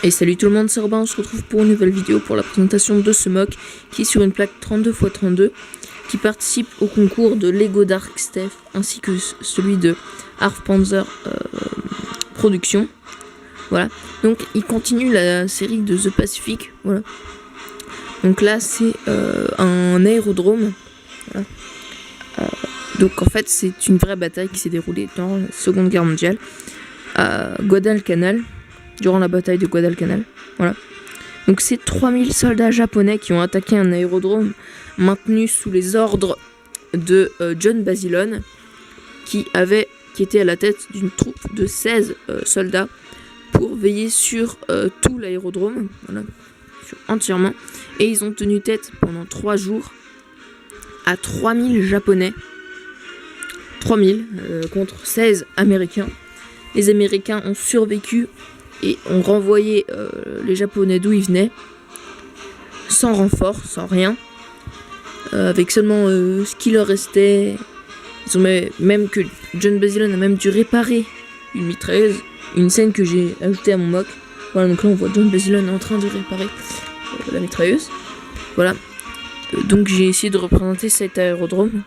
Et salut tout le monde, c'est Robin, on se retrouve pour une nouvelle vidéo pour la présentation de ce mock qui est sur une plaque 32x32 qui participe au concours de Lego Dark Steph ainsi que celui de Arf Panzer Production. Voilà, donc il continue la série de The Pacific. Voilà, donc là c'est un aérodrome. Voilà. Donc en fait c'est une vraie bataille qui s'est déroulée dans la Seconde Guerre mondiale à Guadalcanal, durant la bataille de Guadalcanal. Voilà. Donc c'est 3000 soldats japonais qui ont attaqué un aérodrome maintenu sous les ordres de John Basilone, qui était à la tête d'une troupe de 16 soldats pour veiller sur tout l'aérodrome, voilà, entièrement. Et ils ont tenu tête pendant 3 jours à 3000 japonais. 3000 contre 16 américains. Les Américains ont survécu et ont renvoyé les Japonais d'où ils venaient, sans renfort, sans rien, avec seulement ce qui leur restait. Ils ont même que John Basilone a même dû réparer une mitrailleuse, une scène que j'ai ajoutée à mon mock. Voilà, donc là on voit John Basilone en train de réparer la mitrailleuse. Voilà, donc j'ai essayé de représenter cet aérodrome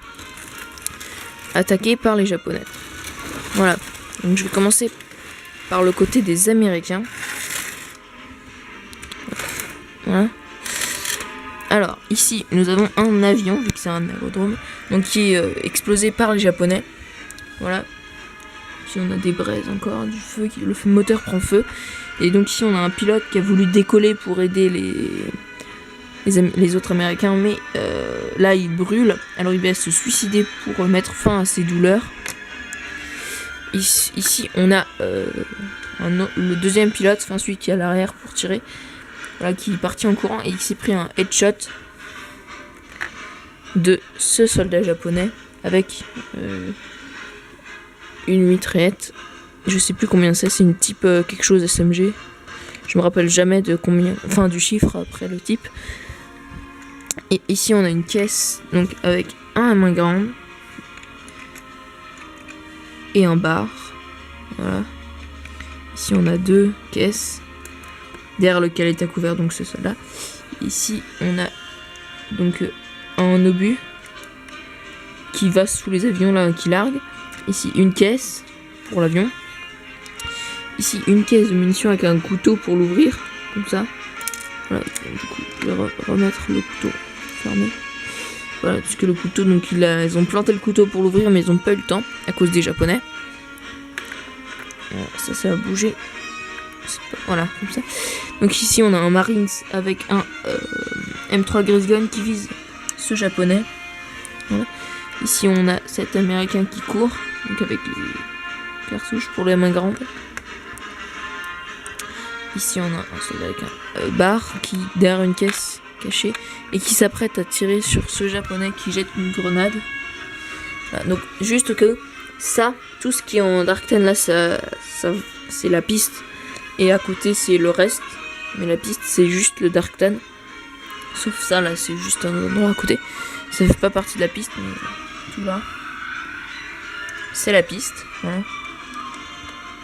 attaqué par les Japonais. Voilà, donc je vais commencer par le côté des Américains. Voilà. Alors, ici, nous avons un avion, vu que c'est un aérodrome, donc qui est explosé par les Japonais. Voilà. Ici, on a des braises encore, du feu, le moteur prend feu. Et donc ici, on a un pilote qui a voulu décoller pour aider les autres Américains, mais là, il brûle. Alors, il va se suicider pour mettre fin à ses douleurs. Ici, on a le deuxième pilote, enfin celui qui est à l'arrière pour tirer, voilà, qui est parti en courant et il s'est pris un headshot de ce soldat japonais avec une mitraillette. Je sais plus combien c'est une type quelque chose SMG. Je me rappelle jamais de combien, enfin du chiffre après le type. Et ici, on a une caisse donc avec un à main grande et un bar. Voilà. Ici on a 2 caisses derrière lequel est à couvert donc ce soldat. Ici on a donc un obus qui va sous les avions là, qui largue. Ici une caisse pour l'avion. Ici une caisse de munitions avec un couteau pour l'ouvrir comme ça. Voilà, du coup je vais remettre le couteau fermé. Voilà, puisque le couteau, donc ils ont planté le couteau pour l'ouvrir, mais ils n'ont pas eu le temps à cause des Japonais. Voilà, ça a bougé. Voilà, comme ça. Donc ici, on a un Marines avec un M3 Grisgun qui vise ce Japonais. Voilà. Ici, on a cet Américain qui court, donc avec les cartouches pour les mains grandes. Ici, on a un soldat avec un bar qui derrière une caisse caché et qui s'apprête à tirer sur ce japonais qui jette une grenade. Voilà, donc juste que ça, tout ce qui est en Dark Ten là, ça c'est la piste et à côté c'est le reste, mais la piste c'est juste le Dark Ten, sauf ça là c'est juste un endroit à côté, ça fait pas partie de la piste, mais tout là c'est la piste. Voilà.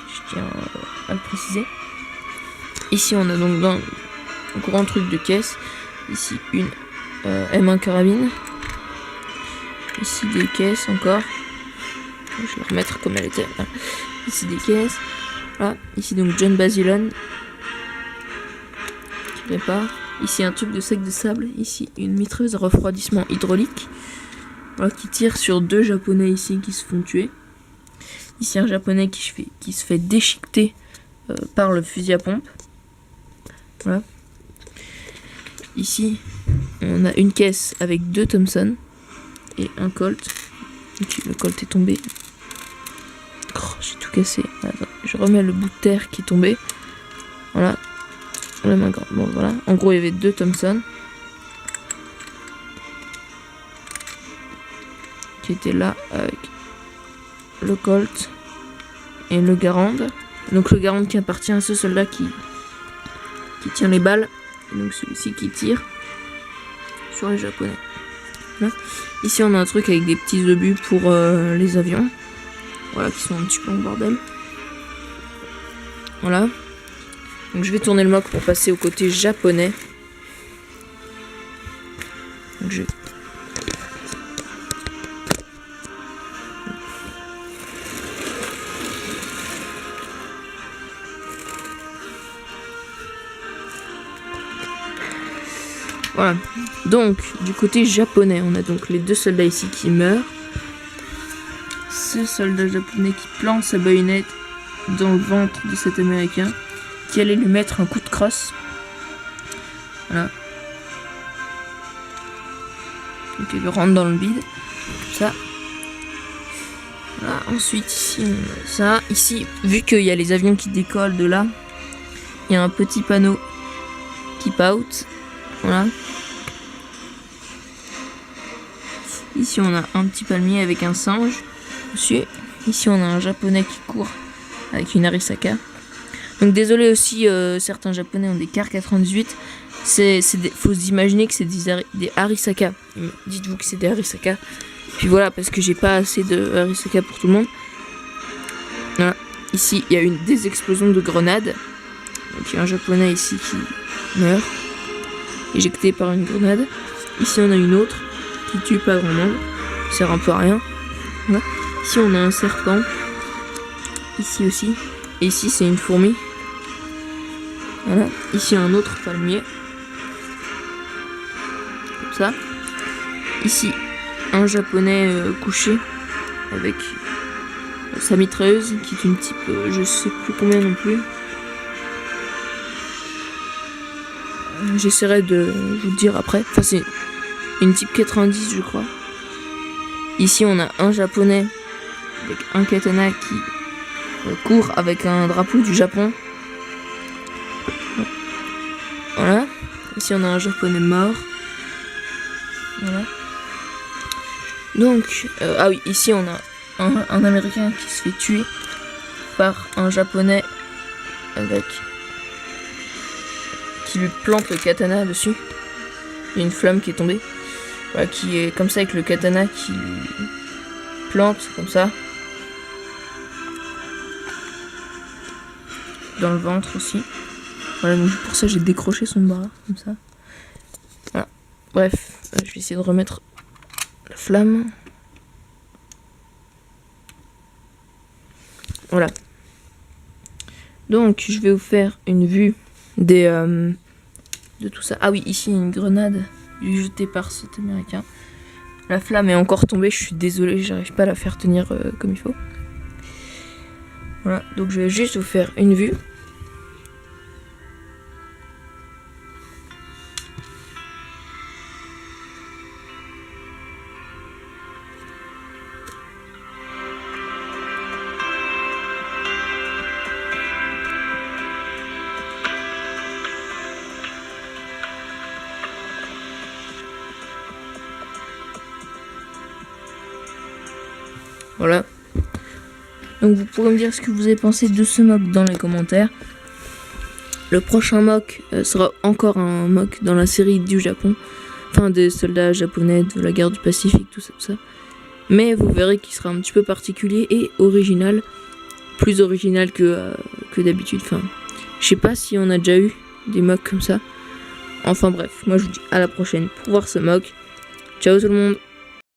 Je tiens à le préciser. Ici on a donc un grand truc de caisse. Ici une M1 carabine. Ici des caisses encore. Je vais la remettre comme elle était. Voilà. Ici des caisses. Voilà. Ici donc John Basilone qui répare. Ici un truc de sac de sable. Ici une mitrailleuse à refroidissement hydraulique. Voilà, qui tire sur 2 japonais ici qui se font tuer. Ici un japonais qui se fait déchiqueter par le fusil à pompe. Voilà. Ici, on a une caisse avec 2 Thompson et un Colt. Le Colt est tombé. Oh, j'ai tout cassé. Attends, je remets le bout de terre qui est tombé. Voilà. Bon, voilà. En gros, il y avait 2 Thompson qui étaient là avec le Colt et le Garand. Donc le Garand qui appartient à ce soldat qui tient les balles. Et donc celui-ci qui tire sur les Japonais. Là. Ici on a un truc avec des petits obus pour les avions. Voilà, qui sont un petit peu en bordel. Voilà. Donc je vais tourner le mock pour passer au côté japonais. Donc voilà. Donc, du côté japonais, on a donc les deux soldats ici qui meurent. Ce soldat japonais qui plante sa baïonnette dans le ventre de cet américain qui allait lui mettre un coup de crosse. Voilà. Donc il rentre dans le bide. Ça. Voilà. Ensuite, ici, on a ça. Ici, vu qu'il y a les avions qui décollent de là, il y a un petit panneau keep out. Voilà. Ici on a un petit palmier avec un singe dessus. Ici on a un japonais qui court avec une Arisaka. Donc désolé aussi, certains japonais ont des Kar 98. Faut s'imaginer que c'est des Arisaka. Dites-vous que c'est des Arisaka. Puis voilà, parce que j'ai pas assez de Arisaka pour tout le monde. Voilà. Ici il y a des explosions de grenades. Donc il y a un japonais ici qui meurt, éjecté par une grenade. Ici on a une autre qui tue pas grand monde, qui sert un peu à rien. Voilà. Ici on a un serpent, ici aussi, et ici c'est une fourmi. Voilà. Ici un autre palmier, comme ça. Ici un japonais couché avec sa mitrailleuse qui est une type, je sais plus combien non plus. J'essaierai de vous le dire après. Enfin, c'est une type 90, je crois. Ici, on a un japonais avec un katana qui court avec un drapeau du Japon. Voilà. Ici, on a un japonais mort. Voilà. Donc, ah oui, ici, on a un américain qui se fait tuer par un japonais avec... qui lui plante le katana dessus. Il y a une flamme qui est tombée. Voilà, qui est comme ça avec le katana qui lui plante comme ça. Dans le ventre aussi. Voilà, donc pour ça j'ai décroché son bras, comme ça. Voilà. Bref, je vais essayer de remettre la flamme. Voilà. Donc je vais vous faire une vue de tout ça. Ah oui, ici une grenade jetée par cet américain. La flamme est encore tombée, je suis désolée, j'arrive pas à la faire tenir comme il faut. Voilà, donc je vais juste vous faire une vue. Voilà. Donc vous pourrez me dire ce que vous avez pensé de ce mock dans les commentaires. Le prochain mock sera encore un mock dans la série du Japon. Enfin des soldats japonais de la guerre du Pacifique, tout ça. Mais vous verrez qu'il sera un petit peu particulier et original. Plus original que d'habitude. Enfin, je sais pas si on a déjà eu des mocks comme ça. Enfin bref, moi je vous dis à la prochaine pour voir ce mock. Ciao tout le monde.